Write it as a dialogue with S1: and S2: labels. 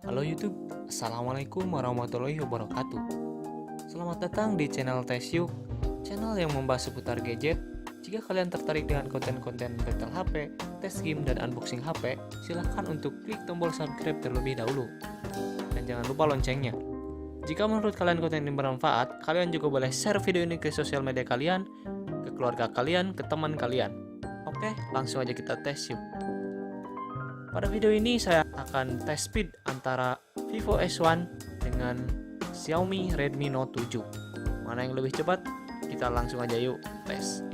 S1: Halo YouTube, Assalamualaikum warahmatullahi wabarakatuh. Selamat datang di channel Tesyuk, channel yang membahas seputar gadget. Jika kalian tertarik dengan konten-konten battle HP, tes game, dan unboxing HP, silahkan untuk klik tombol subscribe terlebih dahulu. Dan jangan lupa loncengnya. Jika menurut kalian konten ini bermanfaat, kalian juga boleh share video ini ke sosial media kalian, ke keluarga kalian, ke teman kalian. Oke, langsung aja kita tes yuk. Pada video ini saya akan tes speed antara Vivo S1 dengan Xiaomi Redmi Note 7. Mana yang lebih cepat? Kita langsung aja yuk tes.